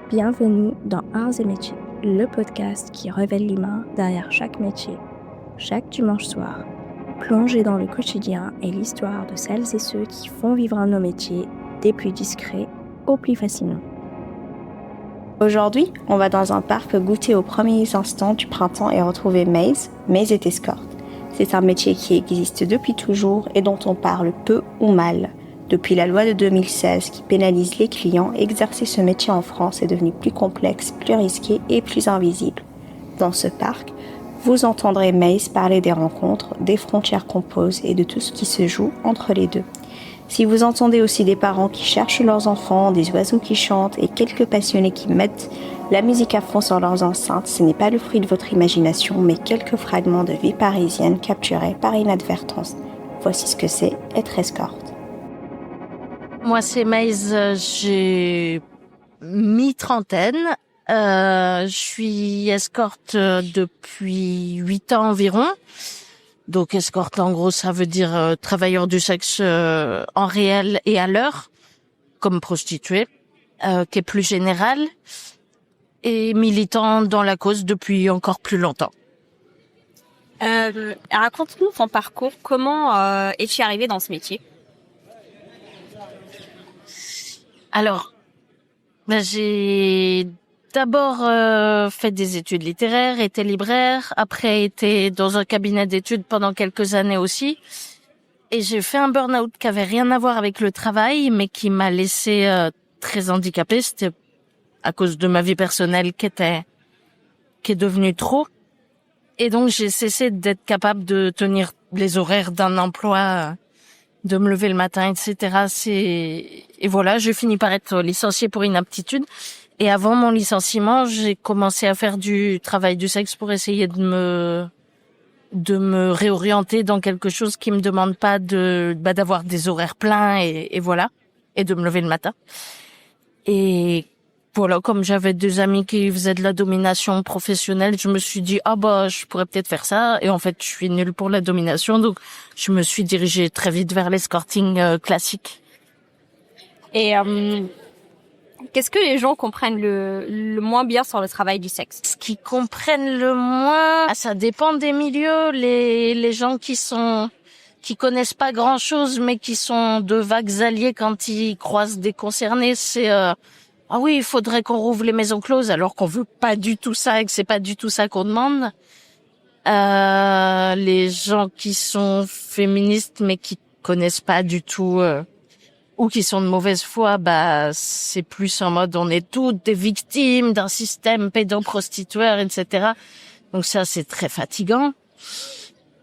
Bienvenue dans Arts et Métiers, le podcast qui révèle l'humain derrière chaque métier. Chaque dimanche soir, plongez dans le quotidien et l'histoire de celles et ceux qui font vivre nos métiers, des plus discrets aux plus fascinants. Aujourd'hui, on va dans un parc goûter aux premiers instants du printemps et retrouver Maze est escorte. C'est un métier qui existe depuis toujours et dont on parle peu ou mal. Depuis la loi de 2016 qui pénalise les clients, exercer ce métier en France est devenu plus complexe, plus risqué et plus invisible. Dans ce parc, vous entendrez Maze parler des rencontres, des frontières qu'on pose et de tout ce qui se joue entre les deux. Si vous entendez aussi des parents qui cherchent leurs enfants, des oiseaux qui chantent et quelques passionnés qui mettent la musique à fond sur leurs enceintes, ce n'est pas le fruit de votre imagination, mais quelques fragments de vie parisienne capturés par inadvertance. Voici ce que c'est être escorte. Moi, c'est Maïs, j'ai mi-trentaine. Je suis escorte depuis 8 ans environ. Donc, escorte, en gros, ça veut dire travailleur du sexe en réel et à l'heure, comme prostituée, qui est plus générale, et militant dans la cause depuis encore plus longtemps. Raconte-nous ton parcours. Comment es-tu arrivée dans ce métier? Alors, j'ai d'abord fait des études littéraires, été libraire, après été dans un cabinet d'études pendant quelques années aussi. Et j'ai fait un burn-out qui avait rien à voir avec le travail, mais qui m'a laissé très handicapée. C'était à cause de ma vie personnelle qui est devenue trop. Et donc, j'ai cessé d'être capable de tenir les horaires d'un emploi, de me lever le matin, etc. Et voilà, j'ai fini par être licenciée pour inaptitude. Et avant mon licenciement, j'ai commencé à faire du travail du sexe pour essayer de me réorienter dans quelque chose qui me demande pas d'avoir des horaires pleins et voilà, et de me lever le matin. Et voilà, comme j'avais deux amis qui faisaient de la domination professionnelle, je me suis dit je pourrais peut-être faire ça. Et en fait, je suis nulle pour la domination, donc je me suis dirigée très vite vers l'escorting classique. Et qu'est-ce que les gens comprennent le moins bien sur le travail du sexe? Ce qu'ils comprennent le moins, ça dépend des milieux. Les gens qui connaissent pas grand-chose, mais qui sont de vagues alliés quand ils croisent des concernés, c'est ah oui, il faudrait qu'on rouvre les maisons closes, alors qu'on veut pas du tout ça et que c'est pas du tout ça qu'on demande. Les gens qui sont féministes mais qui connaissent pas du tout ou qui sont de mauvaise foi, c'est plus en mode on est toutes des victimes d'un système pédoprostitueur, etc. Donc ça, c'est très fatigant.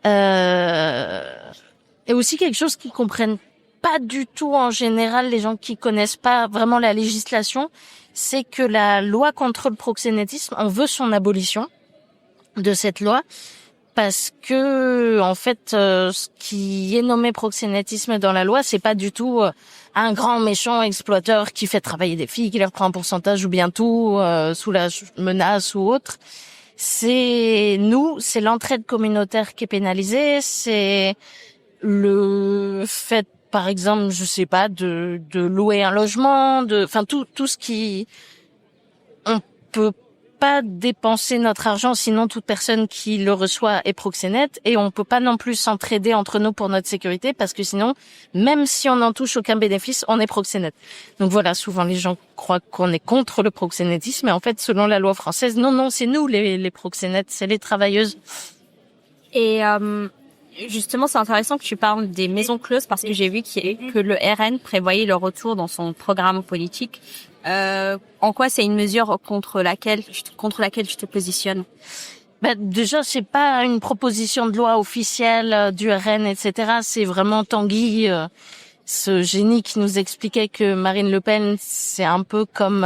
Et aussi quelque chose qu'ils comprennent pas du tout en général, les gens qui connaissent pas vraiment la législation, c'est que la loi contre le proxénétisme, on veut son abolition de cette loi parce que en fait ce qui est nommé proxénétisme dans la loi, c'est pas du tout un grand méchant exploiteur qui fait travailler des filles, qui leur prend un pourcentage ou bien tout sous la menace ou autre. C'est l'entraide communautaire qui est pénalisée, c'est le fait, par exemple, je sais pas, de louer un logement, tout ce qui, on peut pas dépenser notre argent, sinon toute personne qui le reçoit est proxénète, et on peut pas non plus s'entraider entre nous pour notre sécurité, parce que sinon, même si on n'en touche aucun bénéfice, on est proxénète. Donc voilà, souvent les gens croient qu'on est contre le proxénétisme, mais en fait, selon la loi française, non, c'est nous les proxénètes, c'est les travailleuses. Et justement, c'est intéressant que tu parles des maisons closes parce que j'ai vu que le RN prévoyait le retour dans son programme politique. En quoi c'est une mesure contre laquelle tu te positionnes? Déjà, c'est pas une proposition de loi officielle du RN, etc. C'est vraiment Tanguy, ce génie qui nous expliquait que Marine Le Pen, c'est un peu comme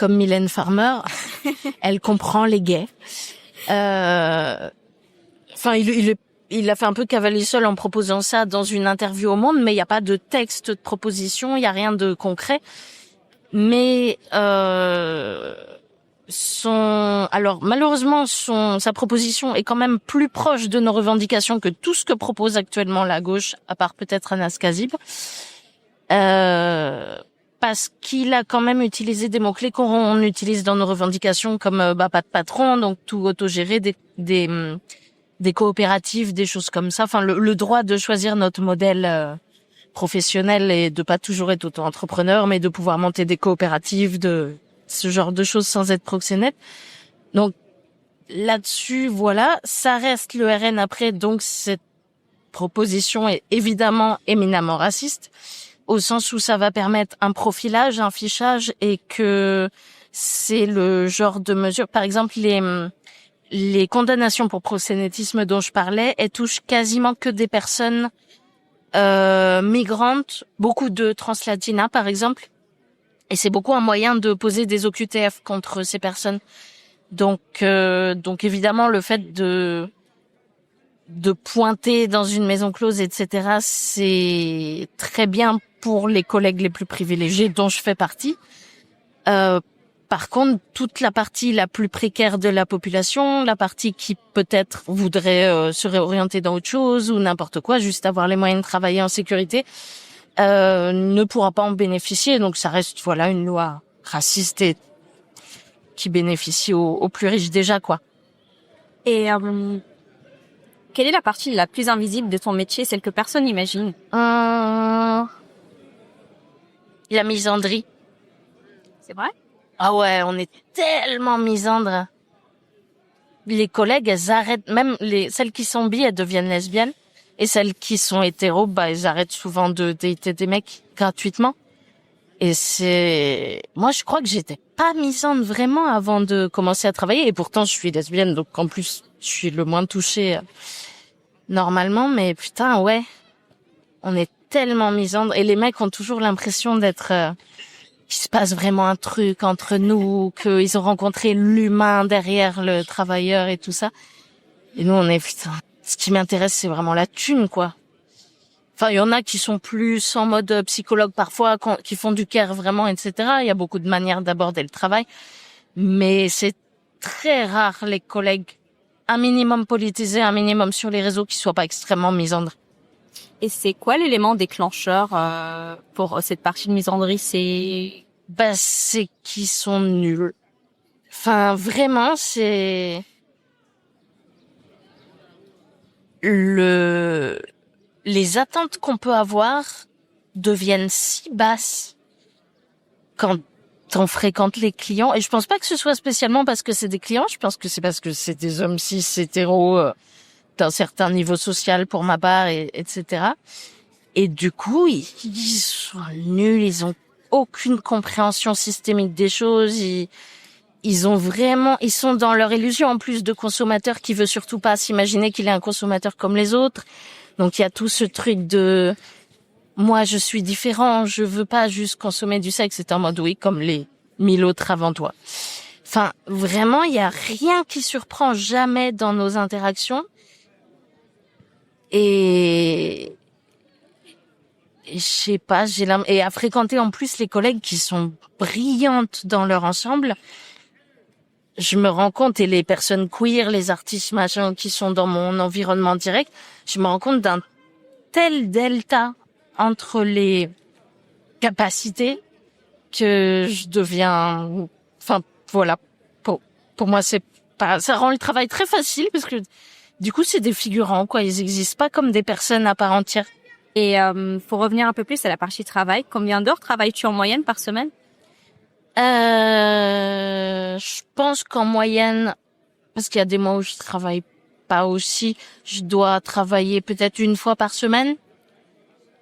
Mylène Farmer. Elle comprend les gays. Il a fait un peu cavalier seul en proposant ça dans une interview au Monde, mais il n'y a pas de texte de proposition, il n'y a rien de concret. Mais malheureusement, sa proposition est quand même plus proche de nos revendications que tout ce que propose actuellement la gauche, à part peut-être Anas Kazib. parce qu'il a quand même utilisé des mots-clés qu'on utilise dans nos revendications comme pas de patron, donc tout autogéré, des coopératives, des choses comme ça. Enfin, le droit de choisir notre modèle professionnel et de pas toujours être auto-entrepreneur, mais de pouvoir monter des coopératives, de ce genre de choses sans être proxénète. Donc là-dessus, voilà, ça reste le RN après, donc cette proposition est évidemment éminemment raciste, au sens où ça va permettre un profilage, un fichage, et que c'est le genre de mesure. Par exemple, les condamnations pour proxénétisme dont je parlais, elles touchent quasiment que des personnes migrantes, beaucoup de translatinas par exemple, et c'est beaucoup un moyen de poser des OQTF contre ces personnes. Donc évidemment le fait de pointer dans une maison close, etc., c'est très bien pour les collègues les plus privilégiés dont je fais partie. Par contre, toute la partie la plus précaire de la population, la partie qui peut-être voudrait se réorienter dans autre chose ou n'importe quoi, juste avoir les moyens de travailler en sécurité, ne pourra pas en bénéficier. Donc ça reste une loi raciste et qui bénéficie aux plus riches déjà, quoi. Et quelle est la partie la plus invisible de ton métier, celle que personne n'imagine? La misandrie. C'est vrai? Ah ouais, on est tellement misandre. Les collègues, elles arrêtent, même celles qui sont bi, elles deviennent lesbiennes. Et celles qui sont hétéros, elles arrêtent souvent de dater des mecs gratuitement. Et moi, je crois que j'étais pas misandre vraiment avant de commencer à travailler. Et pourtant, je suis lesbienne, donc en plus, je suis le moins touchée normalement. Mais putain, ouais, on est tellement misandre. Et les mecs ont toujours l'impression d'être... qu'il se passe vraiment un truc entre nous, qu'ils ont rencontré l'humain derrière le travailleur et tout ça. Et nous, on est, putain, ce qui m'intéresse, c'est vraiment la thune, quoi. Enfin, il y en a qui sont plus en mode psychologue parfois, qui font du care vraiment, etc. Il y a beaucoup de manières d'aborder le travail. Mais c'est très rare, les collègues, un minimum politisés, un minimum sur les réseaux, qui soient pas extrêmement misandres. Et c'est quoi l'élément déclencheur pour cette partie de misandrie? C'est qu'ils sont nuls. Enfin, vraiment, c'est les attentes qu'on peut avoir deviennent si basses quand on fréquente les clients. Et je pense pas que ce soit spécialement parce que c'est des clients. Je pense que c'est parce que c'est des hommes cis hétéros d'un certain niveau social pour ma part, etc. Et du coup, ils sont nuls, ils ont aucune compréhension systémique des choses, ils sont dans leur illusion en plus de consommateur qui veut surtout pas s'imaginer qu'il est un consommateur comme les autres. Donc il y a tout ce truc de moi je suis différent, je veux pas juste consommer du sexe, c'est en mode oui comme les 1000 autres avant toi. Enfin, vraiment, il y a rien qui surprend jamais dans nos interactions. Et je sais pas, et à fréquenter en plus les collègues qui sont brillantes dans leur ensemble, je me rends compte, et les personnes queer, les artistes machin qui sont dans mon environnement direct, je me rends compte d'un tel delta entre les capacités que je deviens, enfin voilà, pour moi c'est pas, ça rend le travail très facile parce que du coup c'est des figurants quoi, ils existent pas comme des personnes à part entière. Et pour revenir un peu plus à la partie travail, combien d'heures travailles-tu en moyenne par semaine? Je pense qu'en moyenne, parce qu'il y a des mois où je travaille pas aussi, je dois travailler peut-être une fois par semaine.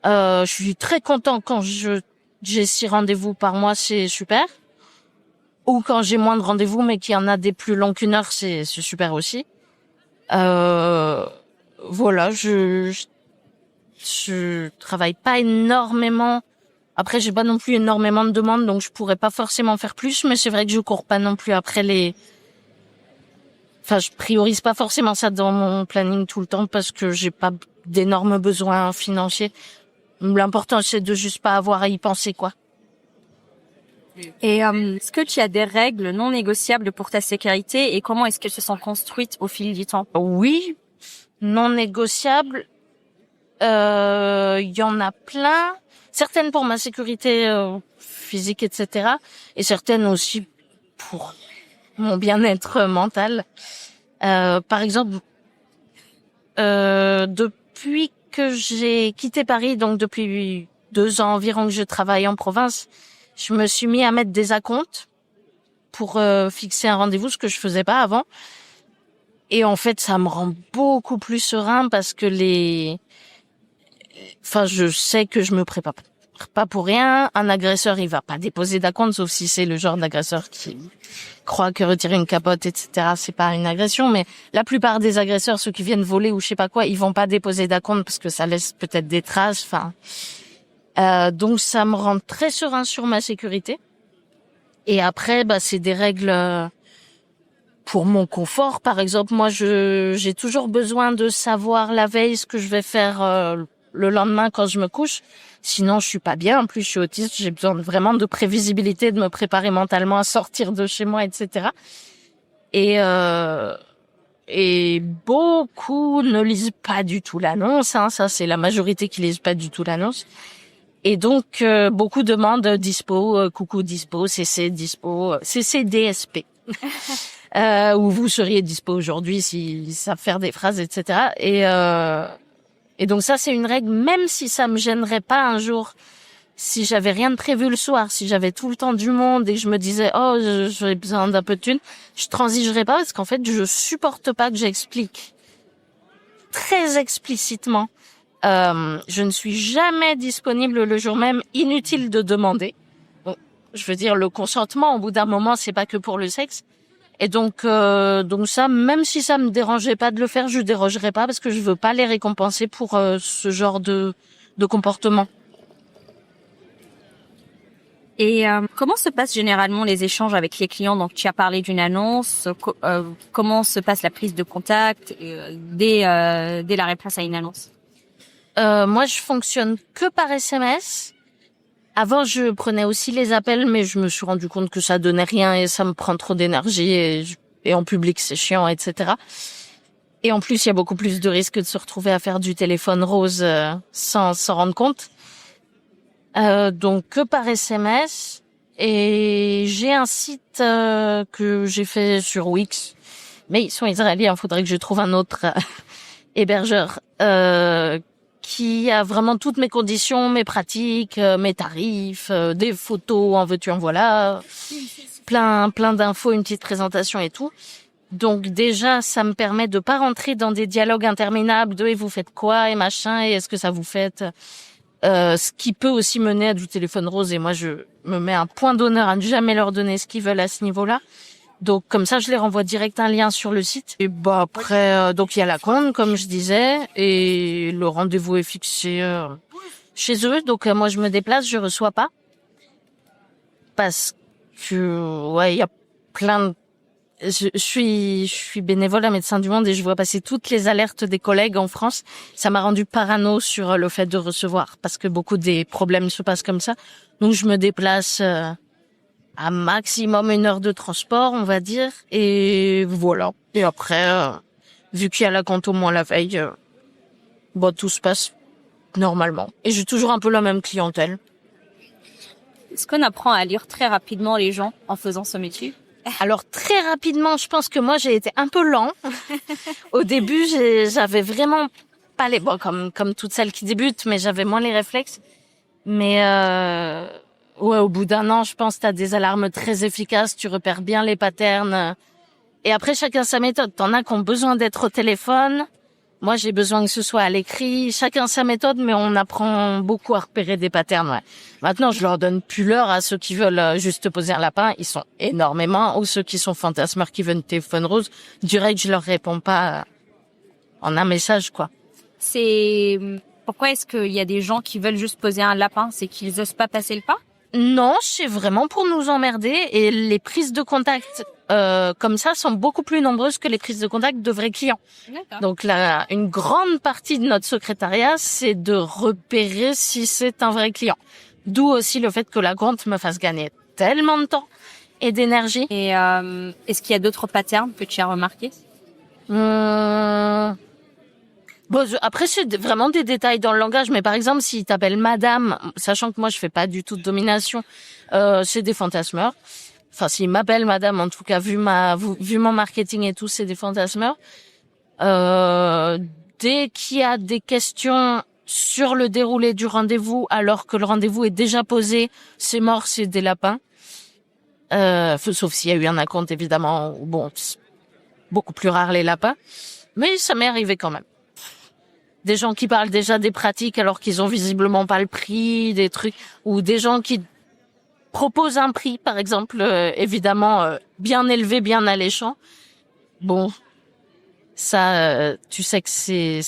Je suis très content quand j'ai 6 rendez-vous par mois, c'est super. Ou quand j'ai moins de rendez-vous, mais qu'il y en a des plus longs qu'1 heure, c'est super aussi. Voilà, je travaille pas énormément. Après, j'ai pas non plus énormément de demandes, donc je pourrais pas forcément faire plus, mais c'est vrai que je cours pas non plus après enfin, je priorise pas forcément ça dans mon planning tout le temps parce que j'ai pas d'énormes besoins financiers. L'important, c'est de juste pas avoir à y penser, quoi. Et est-ce que tu as des règles non négociables pour ta sécurité et comment est-ce qu'elles se sont construites au fil du temps? Oui, non négociables. Il y en a plein. Certaines pour ma sécurité physique, etc. Et certaines aussi pour mon bien-être mental. Par exemple, depuis que j'ai quitté Paris, donc depuis 2 ans environ que je travaille en province, je me suis mis à mettre des acomptes pour fixer un rendez-vous, ce que je faisais pas avant. Et en fait, ça me rend beaucoup plus serein parce que je sais que je me prépare pas pour rien. Un agresseur, il va pas déposer d'acompte, sauf si c'est le genre d'agresseur qui croit que retirer une capote, etc., c'est pas une agression. Mais la plupart des agresseurs, ceux qui viennent voler ou je sais pas quoi, ils vont pas déposer d'acompte parce que ça laisse peut-être des traces. Donc ça me rend très serein sur ma sécurité. Et après, c'est des règles pour mon confort. Par exemple, moi, j'ai toujours besoin de savoir la veille ce que je vais faire le lendemain quand je me couche. Sinon, je suis pas bien. En plus, je suis autiste. J'ai besoin vraiment de prévisibilité, de me préparer mentalement à sortir de chez moi, etc. Et beaucoup ne lisent pas du tout l'annonce. Ça, c'est la majorité qui lisent pas du tout l'annonce. Et donc, beaucoup demandent dispo, coucou dispo, CC dispo, CC DSP. Où vous seriez dispo aujourd'hui s'ils savent faire des phrases, etc. Et donc ça, c'est une règle, même si ça me gênerait pas un jour, si j'avais rien de prévu le soir, si j'avais tout le temps du monde et que je me disais, j'ai besoin d'un peu de thunes, je transigerais pas parce qu'en fait, je supporte pas que j'explique très explicitement. Je ne suis jamais disponible le jour même, inutile de demander. Bon, je veux dire, le consentement, au bout d'un moment, c'est pas que pour le sexe. Et donc ça, même si ça me dérangeait pas de le faire, je dérogerais pas parce que je veux pas les récompenser pour ce genre de comportement. Et comment se passent généralement les échanges avec les clients? Donc, tu as parlé d'une annonce. Comment se passe la prise de contact dès la réponse à une annonce? Moi, je fonctionne que par SMS. Avant, je prenais aussi les appels, mais je me suis rendu compte que ça donnait rien et ça me prend trop d'énergie et en public, c'est chiant, etc. Et en plus, il y a beaucoup plus de risques de se retrouver à faire du téléphone rose sans s'en rendre compte. Donc, que par SMS. Et j'ai un site que j'ai fait sur Wix. Mais ils sont israéliens, il faudrait que je trouve un autre hébergeur qui a vraiment toutes mes conditions, mes pratiques, mes tarifs, des photos, en veux-tu, en voilà, plein d'infos, une petite présentation et tout. Donc déjà, ça me permet de pas rentrer dans des dialogues interminables de et vous faites quoi et machin et est-ce que ça vous fait, ce qui peut aussi mener à du téléphone rose et moi je me mets un point d'honneur à ne jamais leur donner ce qu'ils veulent à ce niveau-là. Donc comme ça, je les renvoie direct un lien sur le site. Et après, donc il y a la compte, comme je disais, et le rendez-vous est fixé chez eux. Donc moi, je me déplace, je reçois pas parce que il y a plein de... Je suis bénévole à Médecins du Monde et je vois passer toutes les alertes des collègues en France. Ça m'a rendu parano sur le fait de recevoir parce que beaucoup des problèmes se passent comme ça. Donc je me déplace. À maximum 1 heure de transport, on va dire. Et voilà. Et après, vu qu'il y a la compte au moins la veille, tout se passe normalement. Et j'ai toujours un peu la même clientèle. Est-ce qu'on apprend à lire très rapidement les gens en faisant ce métier? Alors très rapidement, je pense que moi j'ai été un peu lent. Au début, j'avais vraiment pas les... comme toutes celles qui débutent, mais j'avais moins les réflexes. Mais... Ouais, au bout d'1 an, je pense que t'as des alarmes très efficaces, tu repères bien les patterns. Et après, chacun sa méthode. T'en as qui ont besoin d'être au téléphone. Moi, j'ai besoin que ce soit à l'écrit. Chacun sa méthode, mais on apprend beaucoup à repérer des patterns, ouais. Maintenant, je leur donne plus l'heure à ceux qui veulent juste poser un lapin. Ils sont énormément. Ou ceux qui sont fantasmeurs qui veulent téléphone rose. Direct, je leur réponds pas en un message, quoi. Pourquoi est-ce qu'il y a des gens qui veulent juste poser un lapin? C'est qu'ils osent pas passer le pas? Non, c'est vraiment pour nous emmerder et les prises de contact comme ça sont beaucoup plus nombreuses que les prises de contact de vrais clients. D'accord. Donc là, une grande partie de notre secrétariat, c'est de repérer si c'est un vrai client. D'où aussi le fait que la compte me fasse gagner tellement de temps et d'énergie. Et est-ce qu'il y a d'autres patterns que tu as remarqués? Bon, après, c'est vraiment des détails dans le langage, mais par exemple, s'il t'appelle madame, sachant que moi, je fais pas du tout de domination, c'est des fantasmeurs. Enfin, s'il m'appelle madame, en tout cas, vu mon marketing et tout, c'est des fantasmeurs. Dès qu'il y a des questions sur le déroulé du rendez-vous, alors que le rendez-vous est déjà posé, c'est mort, c'est des lapins. Sauf s'il y a eu un acompte, évidemment. Bon, c'est beaucoup plus rare les lapins. Mais ça m'est arrivé quand même. Des gens qui parlent déjà des pratiques alors qu'ils ont visiblement pas le prix, des trucs, ou des gens qui proposent un prix, par exemple, évidemment, bien élevé, bien alléchant. Bon, ça, tu sais que c'est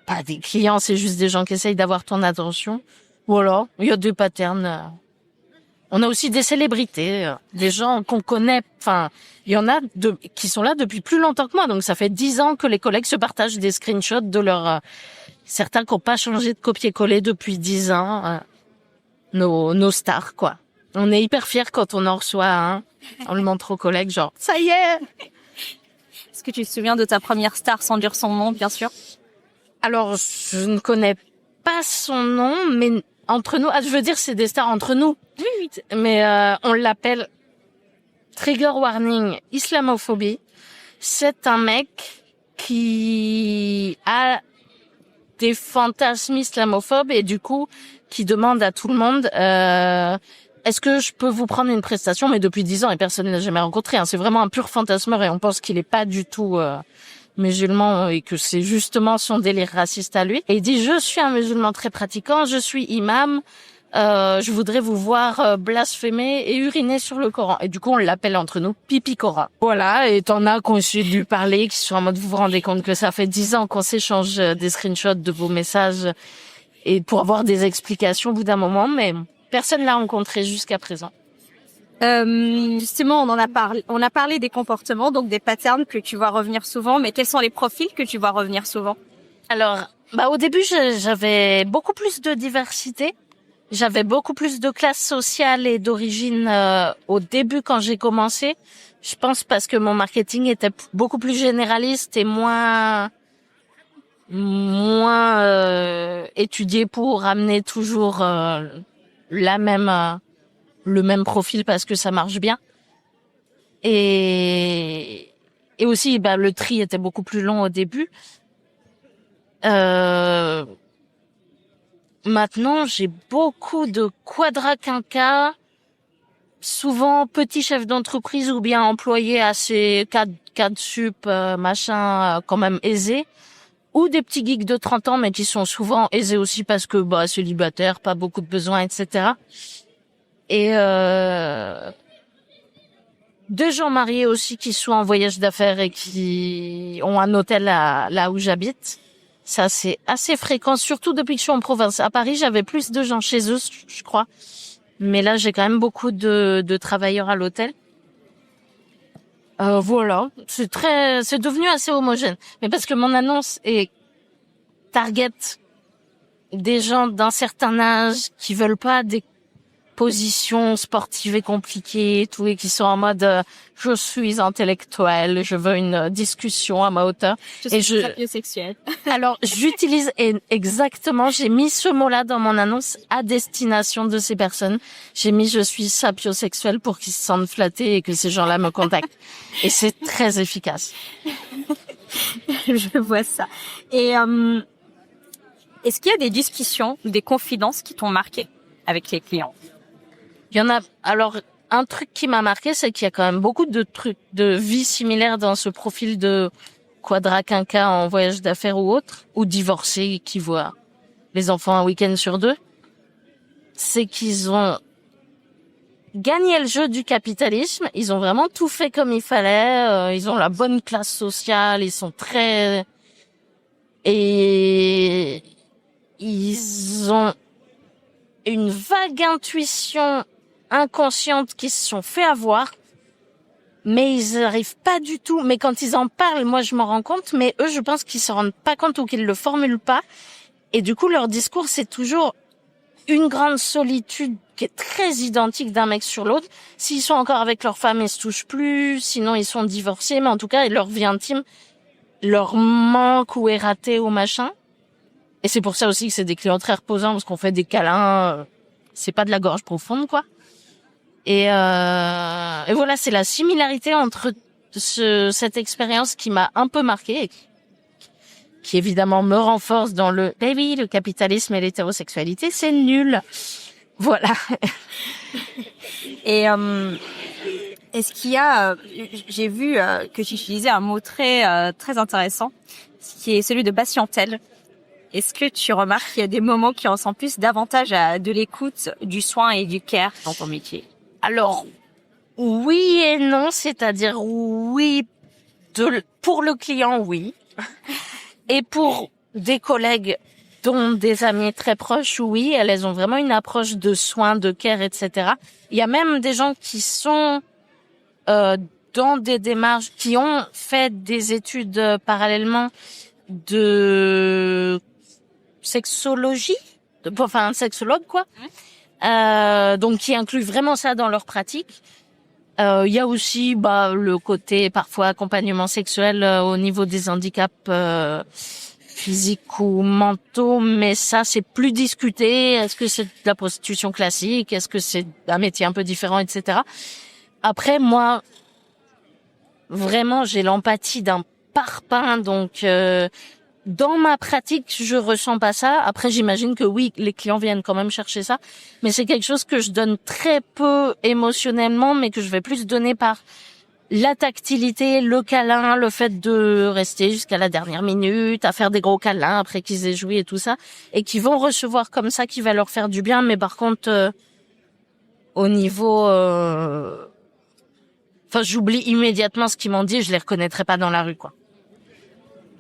pas des clients, c'est juste des gens qui essayent d'avoir ton attention. Voilà, il y a deux patterns. On a aussi des célébrités, des gens qu'on connaît. Enfin, il y en a qui sont là depuis plus longtemps que moi. Donc, ça fait 10 ans que les collègues se partagent des screenshots de leurs... certains qui n'ont pas changé de copier-coller depuis 10 ans. Nos stars, quoi. On est hyper fiers quand on en reçoit un. On le montre aux collègues, genre, ça y est. Est-ce que tu te souviens de ta première star sans dire son nom, bien sûr? Alors, je ne connais pas son nom, mais entre nous... je veux dire, c'est des stars entre nous. Oui. Mais on l'appelle Trigger Warning Islamophobie. C'est un mec qui a des fantasmes islamophobes et du coup, qui demande à tout le monde... est-ce que je peux vous prendre une prestation? Mais depuis 10 ans, et personne ne l'a jamais rencontré. Hein. C'est vraiment un pur fantasmeur et on pense qu'il est pas du tout musulman et que c'est justement son délire raciste à lui. Et il dit, je suis un musulman très pratiquant, je suis imam, je voudrais vous voir blasphémer et uriner sur le Coran. Et du coup, on l'appelle entre nous Pipi Coran. Voilà, et t'en as qui ont essayé de lui parler, qui sont en mode, vous vous rendez compte que ça fait 10 ans qu'on s'échange des screenshots de vos messages et pour avoir des explications au bout d'un moment, mais... personne l'a rencontré jusqu'à présent. Justement, on a parlé des comportements, donc des patterns que tu vois revenir souvent, mais quels sont les profils que tu vois revenir souvent? Alors, au début, j'avais beaucoup plus de diversité. J'avais beaucoup plus de classe sociale et d'origine au début quand j'ai commencé. Je pense parce que mon marketing était beaucoup plus généraliste et moins étudié pour amener toujours le même profil parce que ça marche bien. Et aussi, le tri était beaucoup plus long au début. Maintenant, j'ai beaucoup de quadra-quinquas, souvent petits chefs d'entreprise ou bien employés assez cadre sup, quand même aisés, ou des petits geeks de 30 ans, mais qui sont souvent aisés aussi parce que, célibataires, pas beaucoup de besoins, etc. Et, deux gens mariés aussi qui sont en voyage d'affaires et qui ont un hôtel là où j'habite. Ça, c'est assez fréquent, surtout depuis que je suis en province. À Paris, j'avais plus de gens chez eux, je crois. Mais là, j'ai quand même beaucoup de travailleurs à l'hôtel. Voilà, c'est devenu assez homogène. Mais parce que mon annonce est target des gens d'un certain âge qui veulent pas des positions sportives et compliquées et tout, et qui sont en mode je suis intellectuel, je veux une discussion à ma hauteur. Je suis sapiosexuelle. Alors, j'utilise exactement, j'ai mis ce mot-là dans mon annonce à destination de ces personnes. J'ai mis je suis sapiosexuel pour qu'ils se sentent flattés et que ces gens-là me contactent. Et c'est très efficace. Je vois ça. Et est-ce qu'il y a des discussions, des confidences qui t'ont marqué avec les clients? Il y en a. Alors, un truc qui m'a marqué, c'est qu'il y a quand même beaucoup de trucs de vie similaires dans ce profil de quadra-quinquas en voyage d'affaires ou autre, ou divorcés qui voient les enfants un week-end sur 2. C'est qu'ils ont gagné le jeu du capitalisme. Ils ont vraiment tout fait comme il fallait. Ils ont la bonne classe sociale. Ils sont très... Et ils ont une vague intuition inconsciente qui se sont fait avoir, mais ils arrivent pas du tout. Mais quand ils en parlent, moi je m'en rends compte, mais eux je pense qu'ils se rendent pas compte ou qu'ils le formulent pas. Et du coup leur discours c'est toujours une grande solitude qui est très identique d'un mec sur l'autre. S'ils sont encore avec leur femme, ils se touchent plus, sinon ils sont divorcés, mais en tout cas leur vie intime leur manque ou est ratée ou machin. Et c'est pour ça aussi que c'est des clients très reposants, parce qu'on fait des câlins, c'est pas de la gorge profonde, quoi. Et voilà, c'est la similarité entre cette expérience qui m'a un peu marquée, et qui évidemment me renforce dans le « baby, le capitalisme et l'hétérosexualité, c'est nul ». Voilà. Et est-ce qu'il y a, j'ai vu que tu utilisais un mot très très intéressant, qui est celui de patientèle. Est-ce que tu remarques qu'il y a des moments qui ressemblent plus davantage à de l'écoute, du soin et du care dans ton métier? Alors, oui et non, c'est-à-dire oui, pour le client, oui. Et pour des collègues, dont des amis très proches, oui, elles ont vraiment une approche de soins, de care, etc. Il y a même des gens qui sont dans des démarches, qui ont fait des études parallèlement de sexologie, enfin un sexologue, quoi. Donc qui inclut vraiment ça dans leur pratique. Il y a aussi le côté parfois accompagnement sexuel au niveau des handicaps physiques ou mentaux, mais ça c'est plus discuté. Est-ce que c'est de la prostitution classique? Est-ce que c'est un métier un peu différent, etc. Après, moi, vraiment, j'ai l'empathie d'un parpaing, donc dans ma pratique, je ressens pas ça. Après, j'imagine que oui, les clients viennent quand même chercher ça, mais c'est quelque chose que je donne très peu émotionnellement, mais que je vais plus donner par la tactilité, le câlin, le fait de rester jusqu'à la dernière minute, à faire des gros câlins après qu'ils aient joui et tout ça, et qui vont recevoir comme ça, qui va leur faire du bien. Mais par contre, au niveau... j'oublie immédiatement ce qu'ils m'ont dit, je les reconnaîtrai pas dans la rue, quoi.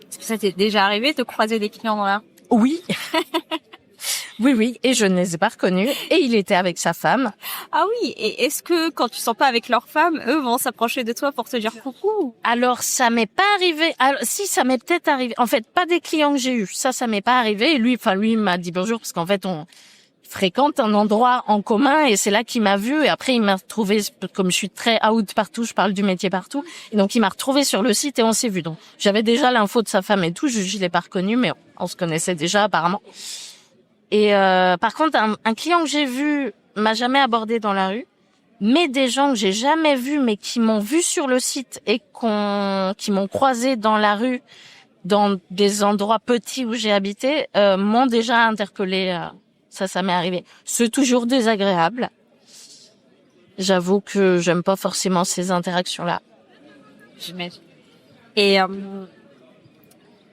Est-ce que ça t'est déjà arrivé de croiser des clients dans la rue? Oui. Oui, et je ne les ai pas reconnus, et il était avec sa femme. Ah oui, et est-ce que quand tu sens pas avec leur femme, eux vont s'approcher de toi pour te dire coucou? Alors, ça m'est pas arrivé. Alors, si, ça m'est peut-être arrivé. En fait, pas des clients que j'ai eus. Ça m'est pas arrivé. Et lui, il m'a dit bonjour, parce qu'en fait, on fréquente un endroit en commun, et c'est là qu'il m'a vu. Et après, il m'a retrouvé, comme je suis très out partout, je parle du métier partout. Et donc, il m'a retrouvé sur le site et on s'est vu. Donc, j'avais déjà l'info de sa femme et tout. Je l'ai pas reconnu, mais on se connaissait déjà, apparemment. Et par contre, un client que j'ai vu m'a jamais abordé dans la rue, mais des gens que j'ai jamais vus, mais qui m'ont vu sur le site et qui m'ont croisé dans la rue, dans des endroits petits où j'ai habité, m'ont déjà interpellé. Ça m'est arrivé. C'est toujours désagréable. J'avoue que j'aime pas forcément ces interactions-là. J'imagine. Et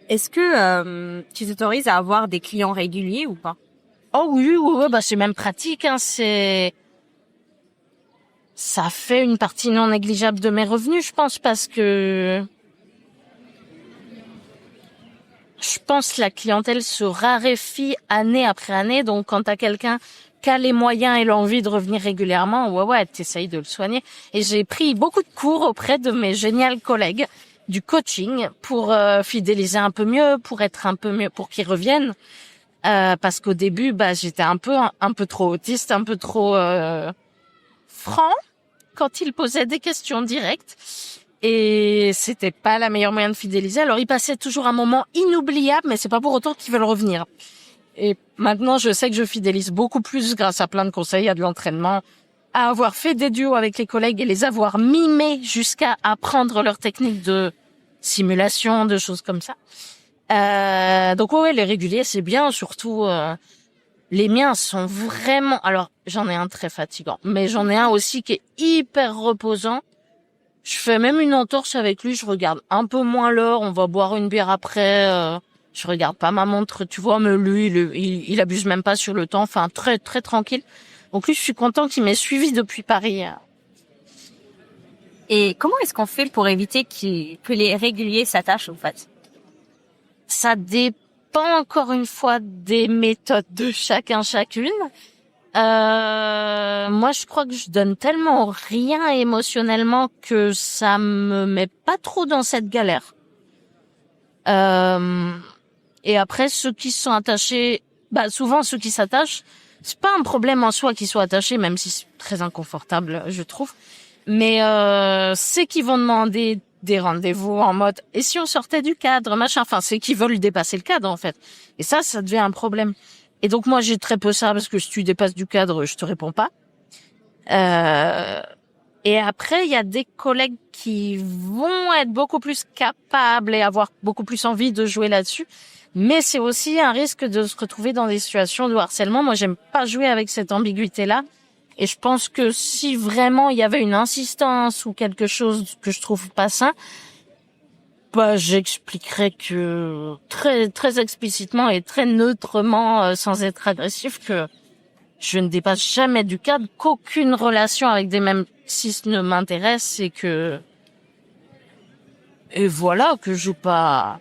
est-ce que tu t'autorises à avoir des clients réguliers ou pas? Oh oui, c'est même pratique, hein, ça fait une partie non négligeable de mes revenus, je pense, parce que je pense que la clientèle se raréfie année après année, donc quand t'as quelqu'un qui a les moyens et l'envie de revenir régulièrement, t'essayes de le soigner. Et j'ai pris beaucoup de cours auprès de mes géniaux collègues du coaching pour fidéliser un peu mieux, pour être un peu mieux, pour qu'ils reviennent. Parce qu'au début, j'étais un peu trop autiste, un peu trop franc quand il posait des questions directes, et c'était pas la meilleure moyen de fidéliser. Alors il passait toujours un moment inoubliable, mais c'est pas pour autant qu'ils veulent revenir. Et maintenant, je sais que je fidélise beaucoup plus grâce à plein de conseils, à de l'entraînement, à avoir fait des duos avec les collègues et les avoir mimés jusqu'à apprendre leur technique de simulation, de choses comme ça. Donc les réguliers c'est bien, surtout les miens sont vraiment, alors j'en ai un très fatigant, mais j'en ai un aussi qui est hyper reposant. Je fais même une entorse avec lui, je regarde un peu moins l'heure, on va boire une bière après, je regarde pas ma montre, tu vois, mais lui il abuse même pas sur le temps, enfin très très tranquille. Donc lui, je suis content qu'il m'ait suivi depuis Paris. Et comment est-ce qu'on fait pour éviter que les réguliers s'attachent, en fait? Ça dépend encore une fois des méthodes de chacune. Moi, je crois que je donne tellement rien émotionnellement que ça me met pas trop dans cette galère. Et après, ceux qui sont attachés, souvent ceux qui s'attachent, c'est pas un problème en soi qu'ils soient attachés, même si c'est très inconfortable, je trouve. Mais c'est qu'ils vont demander des rendez-vous en mode et si on sortait du cadre, machin. Enfin, c'est qu'ils veulent dépasser le cadre en fait. Et ça devient un problème. Et donc moi j'ai très peu ça parce que si tu dépasses du cadre, je te réponds pas. Et après il y a des collègues qui vont être beaucoup plus capables et avoir beaucoup plus envie de jouer là-dessus. Mais c'est aussi un risque de se retrouver dans des situations de harcèlement. Moi j'aime pas jouer avec cette ambiguïté-là. Et je pense que si vraiment il y avait une insistance ou quelque chose que je trouve pas sain, bah j'expliquerais que très très explicitement et très neutrement, sans être agressif, que je ne dépasse jamais du cadre, qu'aucune relation avec des mêmes cis ne m'intéresse et voilà, que je joue pas,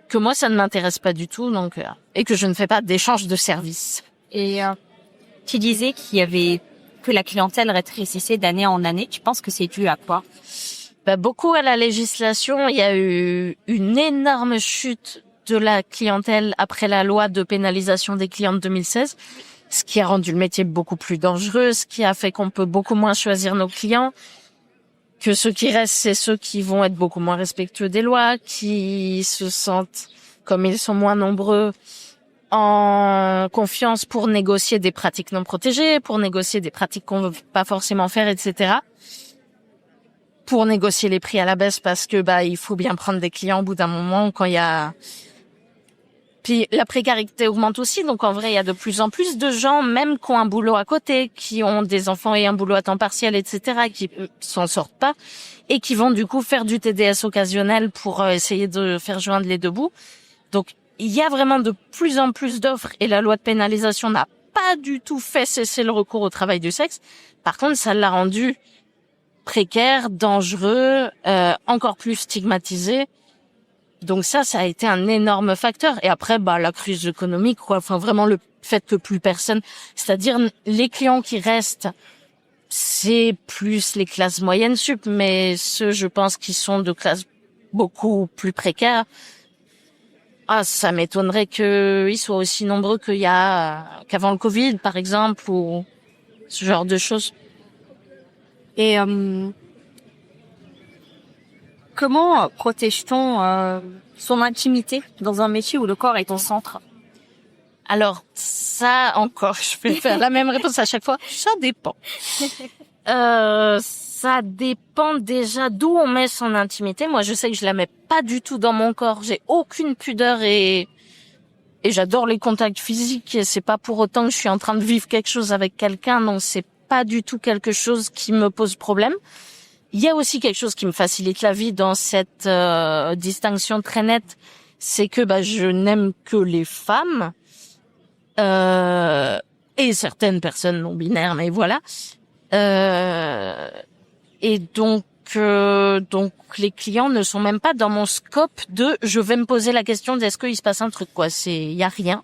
que moi ça ne m'intéresse pas du tout, donc et que je ne fais pas d'échange de services. Et tu disais que la clientèle rétrécissait d'année en année. Tu penses que c'est dû à quoi? Beaucoup à la législation. Il y a eu une énorme chute de la clientèle après la loi de pénalisation des clients de 2016, ce qui a rendu le métier beaucoup plus dangereux, ce qui a fait qu'on peut beaucoup moins choisir nos clients, que ceux qui restent, c'est ceux qui vont être beaucoup moins respectueux des lois, qui se sentent, comme ils sont moins nombreux, en confiance pour négocier des pratiques non protégées, pour négocier des pratiques qu'on veut pas forcément faire, etc. Pour négocier les prix à la baisse parce que il faut bien prendre des clients au bout d'un moment quand il y a. Puis la précarité augmente aussi, donc en vrai il y a de plus en plus de gens, même qui ont un boulot à côté, qui ont des enfants et un boulot à temps partiel, etc., qui s'en sortent pas et qui vont du coup faire du TDS occasionnel pour essayer de faire joindre les deux bouts. Donc il y a vraiment de plus en plus d'offres et la loi de pénalisation n'a pas du tout fait cesser le recours au travail du sexe. Par contre, ça l'a rendu précaire, dangereux, encore plus stigmatisé. Donc ça a été un énorme facteur. Et après, la crise économique, quoi. Enfin, vraiment le fait que plus personne, c'est-à-dire les clients qui restent, c'est plus les classes moyennes sup, mais ceux, je pense, qui sont de classes beaucoup plus précaires. Ça m'étonnerait qu'ils soient aussi nombreux qu'avant le Covid, par exemple, ou ce genre de choses. Et comment protège-t-on son intimité dans un métier où le corps est au centre? Alors, ça encore, je vais faire la même réponse à chaque fois. Ça dépend. Ça dépend déjà d'où on met son intimité. Moi, je sais que je la mets pas du tout dans mon corps. J'ai aucune pudeur et j'adore les contacts physiques. Et c'est pas pour autant que je suis en train de vivre quelque chose avec quelqu'un. Donc, c'est pas du tout quelque chose qui me pose problème. Il y a aussi quelque chose qui me facilite la vie dans cette distinction très nette. C'est que je n'aime que les femmes et certaines personnes non binaires, mais voilà. Et donc les clients ne sont même pas dans mon scope de je vais me poser la question d'est-ce qu'il se passe un truc, quoi. Il y a rien.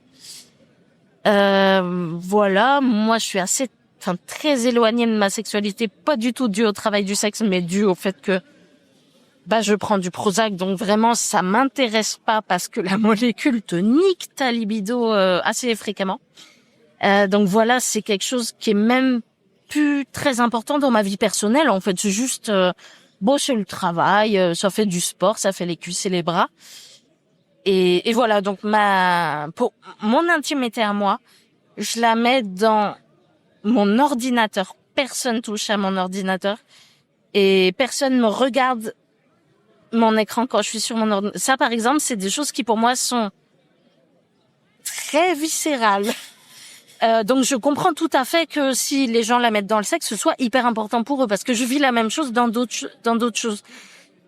Voilà, moi je suis très éloignée de ma sexualité, pas du tout due au travail du sexe, mais due au fait que je prends du Prozac, donc vraiment ça m'intéresse pas parce que la molécule te nique ta libido assez fréquemment. Donc voilà, c'est quelque chose qui est même plus très important dans ma vie personnelle. En fait, c'est juste c'est le travail, ça fait du sport, ça fait les cuisses et les bras. Et voilà, donc pour mon intimité à moi, je la mets dans mon ordinateur. Personne touche à mon ordinateur et personne me regarde mon écran quand je suis sur mon ordinateur. Ça, par exemple, c'est des choses qui pour moi sont très viscérales. Donc je comprends tout à fait que si les gens la mettent dans le sexe, ce soit hyper important pour eux, parce que je vis la même chose dans d'autres choses.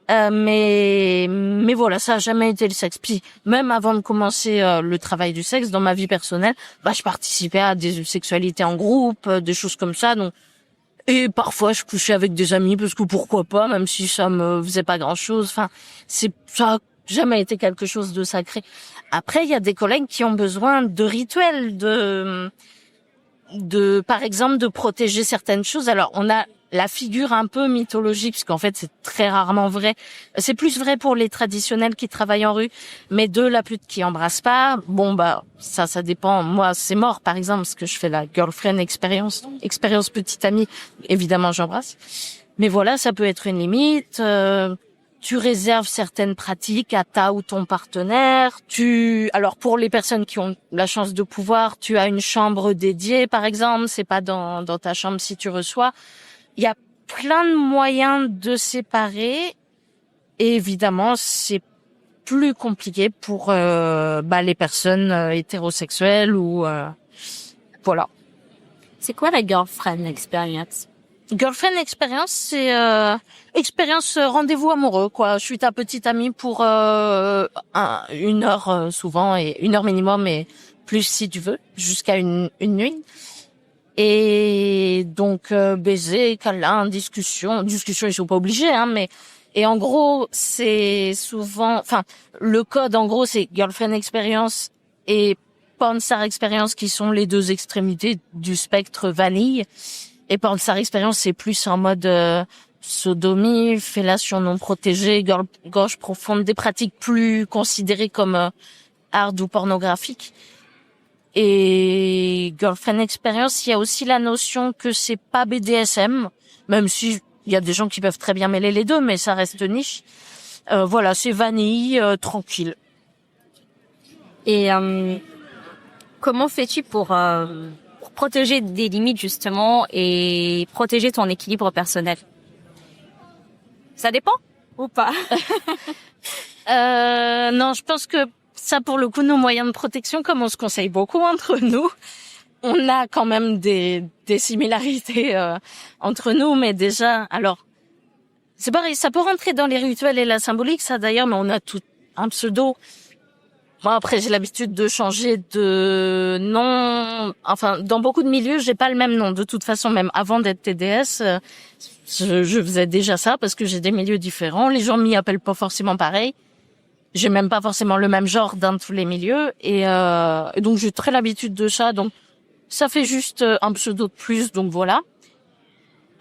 Mais voilà, ça a jamais été le sexe. Puis même avant de commencer le travail du sexe, dans ma vie personnelle, je participais à des sexualités en groupe, des choses comme ça. Donc et parfois je couchais avec des amis parce que pourquoi pas, même si ça me faisait pas grand-chose. Enfin, ça a jamais été quelque chose de sacré. Après, il y a des collègues qui ont besoin de rituels, par exemple, de protéger certaines choses. Alors, on a la figure un peu mythologique, parce qu'en fait, c'est très rarement vrai. C'est plus vrai pour les traditionnels qui travaillent en rue, mais la pute qui embrasse pas. Ça dépend. Moi, c'est mort, par exemple, parce que je fais la girlfriend expérience petite amie. Évidemment, j'embrasse. Mais voilà, ça peut être une limite. Tu réserves certaines pratiques à ta ou ton partenaire. Alors pour les personnes qui ont la chance de pouvoir, tu as une chambre dédiée, par exemple. C'est pas dans ta chambre si tu reçois. Il y a plein de moyens de séparer. Et évidemment, c'est plus compliqué pour les personnes hétérosexuelles ou voilà. C'est quoi la girlfriend experience? Girlfriend experience, c'est expérience rendez-vous amoureux, quoi. Je suis ta petite amie pour une heure souvent, et 1 heure minimum, et plus si tu veux, jusqu'à une nuit. Et donc baiser, câlin, discussion, ils sont pas obligés, hein, mais et en gros c'est souvent, le code en gros c'est girlfriend experience et pornstar experience qui sont les deux extrémités du spectre vanille. Et pornstar experience c'est plus en mode sodomie, fellation non protégée, gorge profonde, des pratiques plus considérées comme hard ou pornographiques. Et girlfriend experience, il y a aussi la notion que c'est pas BDSM, même si il y a des gens qui peuvent très bien mêler les deux, mais ça reste niche. Voilà, c'est vanille, tranquille. Et comment fais-tu pour protéger des limites justement et protéger ton équilibre personnel? Ça dépend ou pas? Non, je pense que ça, pour le coup, nos moyens de protection, comme on se conseille beaucoup entre nous, on a quand même des similarités entre nous, mais déjà, alors, c'est pareil, ça peut rentrer dans les rituels et la symbolique, ça d'ailleurs, mais on a tout un pseudo. Moi, après, j'ai l'habitude de changer de nom. Enfin, dans beaucoup de milieux, j'ai pas le même nom. De toute façon, même avant d'être TDS, je faisais déjà ça parce que j'ai des milieux différents. Les gens m'y appellent pas forcément pareil. J'ai même pas forcément le même genre dans tous les milieux. Et donc, j'ai très l'habitude de ça. Donc, ça fait juste un pseudo de plus. Donc, voilà.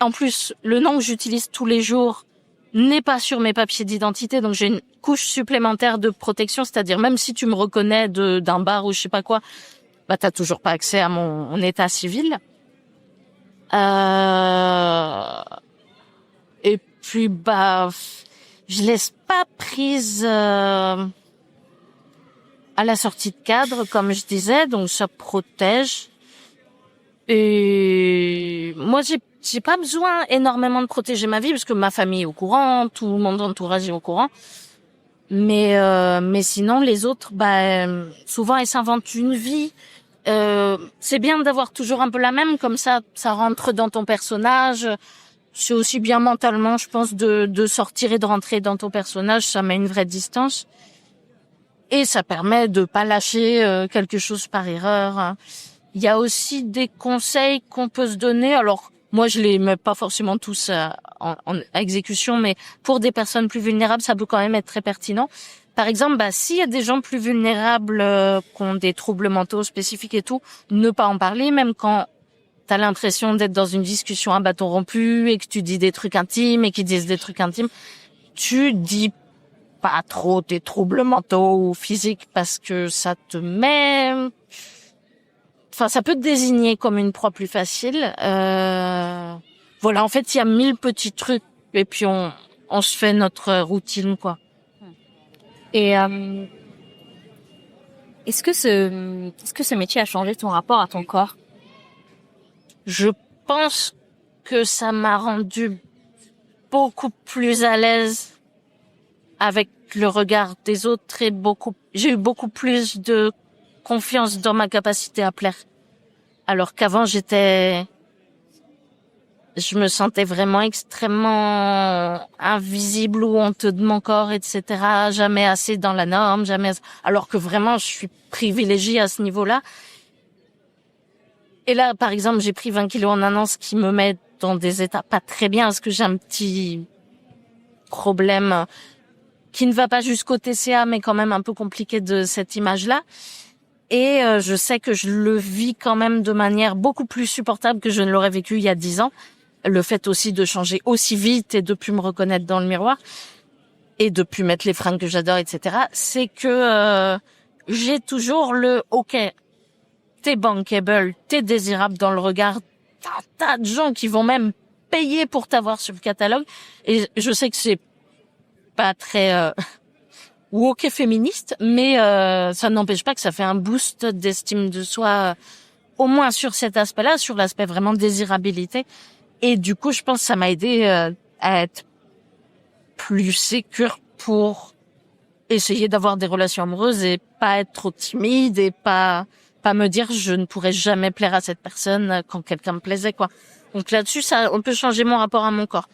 En plus, le nom que j'utilise tous les jours n'est pas sur mes papiers d'identité, donc j'ai une couche supplémentaire de protection, c'est-à-dire même si tu me reconnais d'un bar ou je sais pas quoi, t'as toujours pas accès à mon état civil. Et puis je laisse pas prise à la sortie de cadre, comme je disais, donc ça protège. Et moi j'ai pas besoin énormément de protéger ma vie parce que ma famille est au courant, tout mon entourage est au courant. Mais sinon les autres, souvent ils s'inventent une vie. C'est bien d'avoir toujours un peu la même, comme ça rentre dans ton personnage. C'est aussi bien mentalement, je pense, de sortir et de rentrer dans ton personnage, ça met une vraie distance. Et ça permet de pas lâcher quelque chose par erreur. Il y a aussi des conseils qu'on peut se donner. Alors, moi, je les mets pas forcément tous en exécution, mais pour des personnes plus vulnérables, ça peut quand même être très pertinent. Par exemple, s'il y a des gens plus vulnérables qui ont des troubles mentaux spécifiques et tout, ne pas en parler, même quand t'as l'impression d'être dans une discussion à bâton rompu et que tu dis des trucs intimes et qu'ils disent des trucs intimes, tu dis pas trop tes troubles mentaux ou physiques parce que ça te met... Enfin, ça peut te désigner comme une proie plus facile. Voilà, en fait, il y a 1000 petits trucs et puis on se fait notre routine, quoi. Et est-ce que ce métier a changé ton rapport à ton corps? Je pense que ça m'a rendu beaucoup plus à l'aise avec le regard des autres et j'ai eu beaucoup plus de confiance dans ma capacité à plaire. Alors qu'avant, je me sentais vraiment extrêmement invisible ou honteux de mon corps, etc. Jamais assez dans la norme, alors que vraiment, je suis privilégiée à ce niveau-là. Et là, par exemple, j'ai pris 20 kilos en 1 an, ce qui me met dans des états pas très bien, parce que j'ai un petit problème qui ne va pas jusqu'au TCA, mais quand même un peu compliqué de cette image-là. Et je sais que je le vis quand même de manière beaucoup plus supportable que je ne l'aurais vécu il y a 10 ans. Le fait aussi de changer aussi vite et de plus me reconnaître dans le miroir et de plus mettre les fringues que j'adore, etc. C'est que j'ai toujours le OK, t'es bankable, t'es désirable dans le regard. T'as de gens qui vont même payer pour t'avoir sur le catalogue. Et je sais que c'est pas très woke et féministe, mais ça n'empêche pas que ça fait un boost d'estime de soi, au moins sur cet aspect-là, sur l'aspect vraiment désirabilité. Et du coup, je pense que ça m'a aidé à être plus sécure pour essayer d'avoir des relations amoureuses et pas être trop timide et pas me dire je ne pourrais jamais plaire à cette personne quand quelqu'un me plaisait, quoi. Donc là-dessus, ça, on peut changer mon rapport à mon corps.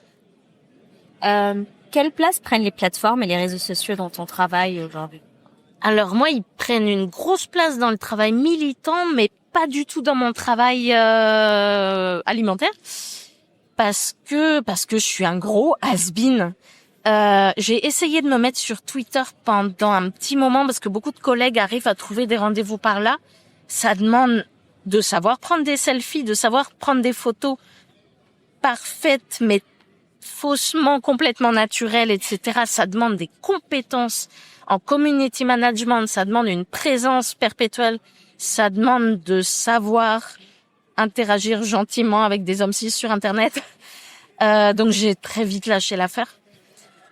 Quelle place prennent les plateformes et les réseaux sociaux dans ton travail aujourd'hui? Alors moi, ils prennent une grosse place dans le travail militant, mais pas du tout dans mon travail alimentaire, parce que je suis un gros has-been. J'ai essayé de me mettre sur Twitter pendant un petit moment parce que beaucoup de collègues arrivent à trouver des rendez-vous par là. Ça demande de savoir prendre des selfies, de savoir prendre des photos parfaites mais faussement, complètement naturelles, etc. Ça demande des compétences en community management, ça demande une présence perpétuelle, ça demande de savoir interagir gentiment avec des hommes cis sur Internet. Donc j'ai très vite lâché l'affaire.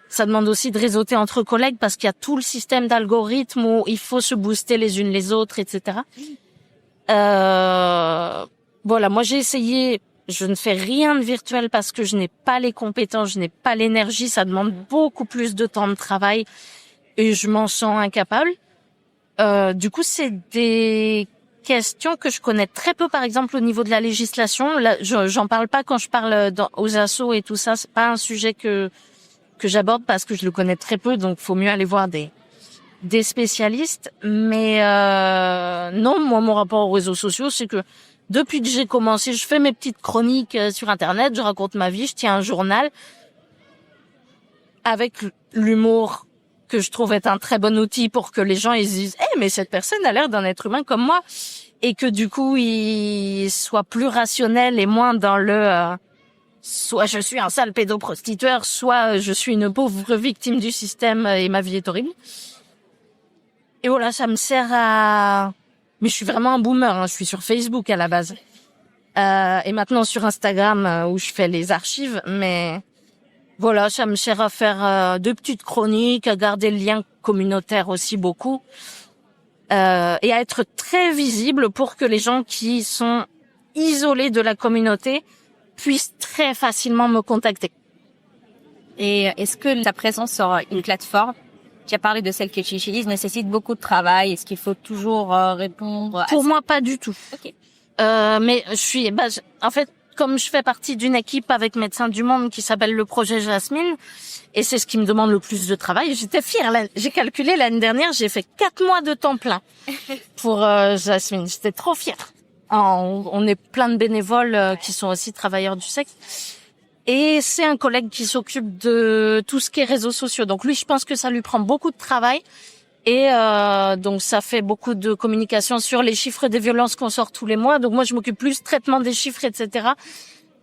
Ça demande aussi de réseauter entre collègues parce qu'il y a tout le système d'algorithmes où il faut se booster les unes les autres, etc. Voilà, moi j'ai essayé, je ne fais rien de virtuel parce que je n'ai pas les compétences, je n'ai pas l'énergie, ça demande beaucoup plus de temps de travail et je m'en sens incapable. Du coup, c'est des questions que je connais très peu, par exemple au niveau de la législation. Là, j'en parle pas quand je parle aux assos et tout ça, c'est pas un sujet que j'aborde parce que je le connais très peu, donc faut mieux aller voir des spécialistes. Mais non, moi mon rapport aux réseaux sociaux, c'est que depuis que j'ai commencé, je fais mes petites chroniques sur Internet, je raconte ma vie, je tiens un journal avec l'humour que je trouve être un très bon outil pour que les gens ils se disent mais cette personne a l'air d'un être humain comme moi, et que du coup ils soient plus rationnels et moins dans le soit je suis un sale pédoprostitueur, soit je suis une pauvre victime du système et ma vie est horrible. Et voilà, ça me sert à... Mais je suis vraiment un boomer, hein. Je suis sur Facebook à la base. Et maintenant sur Instagram où je fais les archives. Mais voilà, ça me sert à faire de petites chroniques, à garder le lien communautaire aussi beaucoup. Et à être très visible pour que les gens qui sont isolés de la communauté puissent très facilement me contacter. Et est-ce que ta présence sur une plateforme, tu as parlé de celle que tu utilises, nécessite beaucoup de travail? Est-ce qu'il faut toujours répondre? Pour moi, pas du tout. Ok. Mais en fait, comme je fais partie d'une équipe avec Médecins du Monde qui s'appelle le projet Jasmine, et c'est ce qui me demande le plus de travail, j'étais fière. J'ai calculé l'année dernière, j'ai fait 4 mois de temps plein pour Jasmine. J'étais trop fière. On est plein de bénévoles qui sont aussi travailleurs du sexe. Et c'est un collègue qui s'occupe de tout ce qui est réseaux sociaux. Donc lui, je pense que ça lui prend beaucoup de travail. Et donc ça fait beaucoup de communication sur les chiffres des violences qu'on sort tous les mois. Donc moi, je m'occupe plus du traitement des chiffres, etc.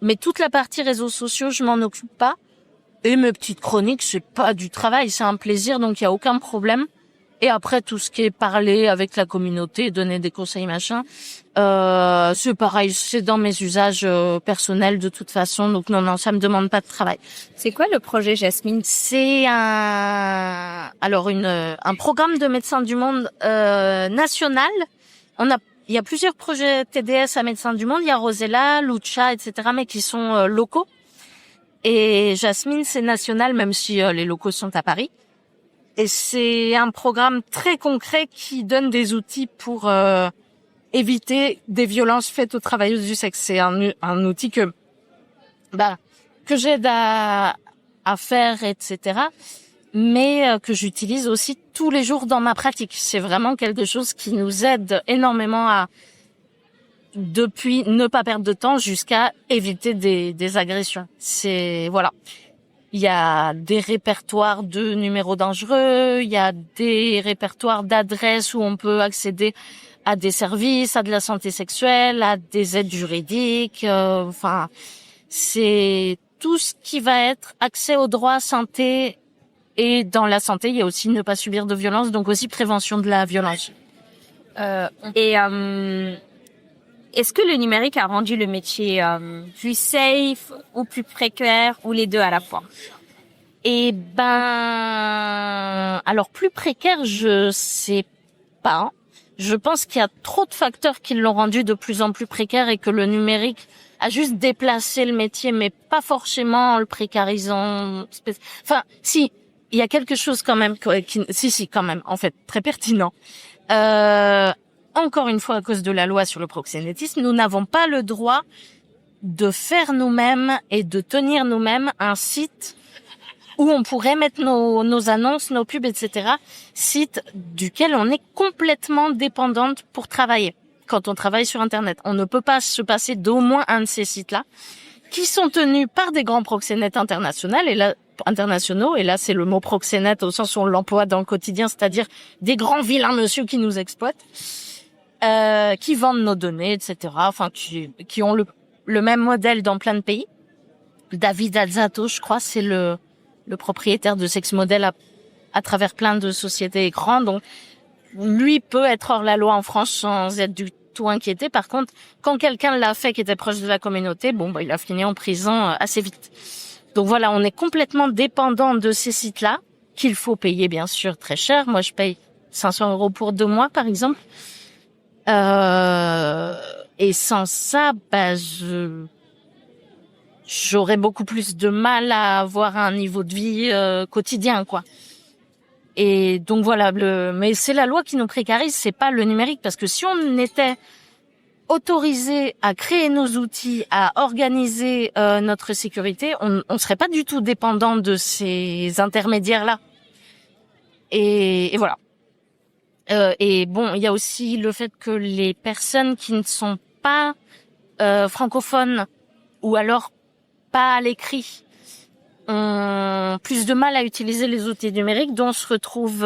Mais toute la partie réseaux sociaux, je m'en occupe pas. Et mes petites chroniques, c'est pas du travail, c'est un plaisir, donc il y a aucun problème. Et après, tout ce qui est parler avec la communauté, donner des conseils, machin, c'est pareil, c'est dans mes usages personnels de toute façon. Donc non, ça me demande pas de travail. C'est quoi le projet Jasmine? C'est un programme de Médecins du Monde national. Il y a plusieurs projets TDS à Médecins du Monde. Il y a Rosella, Lucha, etc., mais qui sont locaux. Et Jasmine, c'est national, même si les locaux sont à Paris. Et c'est un programme très concret qui donne des outils pour éviter des violences faites aux travailleuses du sexe. C'est un outil que j'aide à faire, etc. Mais que j'utilise aussi tous les jours dans ma pratique. C'est vraiment quelque chose qui nous aide énormément à, depuis ne pas perdre de temps jusqu'à éviter des agressions. Voilà. Il y a des répertoires de numéros dangereux, il y a des répertoires d'adresses où on peut accéder à des services, à de la santé sexuelle, à des aides juridiques. C'est tout ce qui va être accès aux droits santé. Et dans la santé, il y a aussi ne pas subir de violence, donc aussi prévention de la violence. Est-ce que le numérique a rendu le métier plus safe ou plus précaire ou les deux à la fois? Eh ben, alors plus précaire, je sais pas. Je pense qu'il y a trop de facteurs qui l'ont rendu de plus en plus précaire et que le numérique a juste déplacé le métier, mais pas forcément en le précarisant. Enfin, si, il y a quelque chose quand même, quand même, en fait, très pertinent. Encore une fois, à cause de la loi sur le proxénétisme, nous n'avons pas le droit de faire nous-mêmes et de tenir nous-mêmes un site où on pourrait mettre nos annonces, nos pubs, etc. Site duquel on est complètement dépendante pour travailler. Quand on travaille sur Internet, on ne peut pas se passer d'au moins un de ces sites-là, qui sont tenus par des grands proxénètes internationaux. Et là, c'est le mot proxénète au sens où on l'emploie dans le quotidien, c'est-à-dire des grands vilains monsieur qui nous exploitent, qui vendent nos données, etc. Enfin, qui ont le même modèle dans plein de pays. David Alzato, je crois, c'est le propriétaire de Sex Model à travers plein de sociétés grandes. Donc, lui peut être hors la loi en France sans être du tout inquiété. Par contre, quand quelqu'un l'a fait qui était proche de la communauté, il a fini en prison assez vite. Donc voilà, on est complètement dépendant de ces sites-là, qu'il faut payer bien sûr très cher. Moi, je paye 500 € pour 2 mois, par exemple. Et sans ça, j'aurais beaucoup plus de mal à avoir un niveau de vie quotidien, quoi. Et donc voilà, mais c'est la loi qui nous précarise, c'est pas le numérique, parce que si on était autorisé à créer nos outils, à organiser notre sécurité, on serait pas du tout dépendant de ces intermédiaires-là. Et voilà. Et bon, il y a aussi le fait que les personnes qui ne sont pas francophones ou alors pas à l'écrit ont plus de mal à utiliser les outils numériques, dont on se retrouve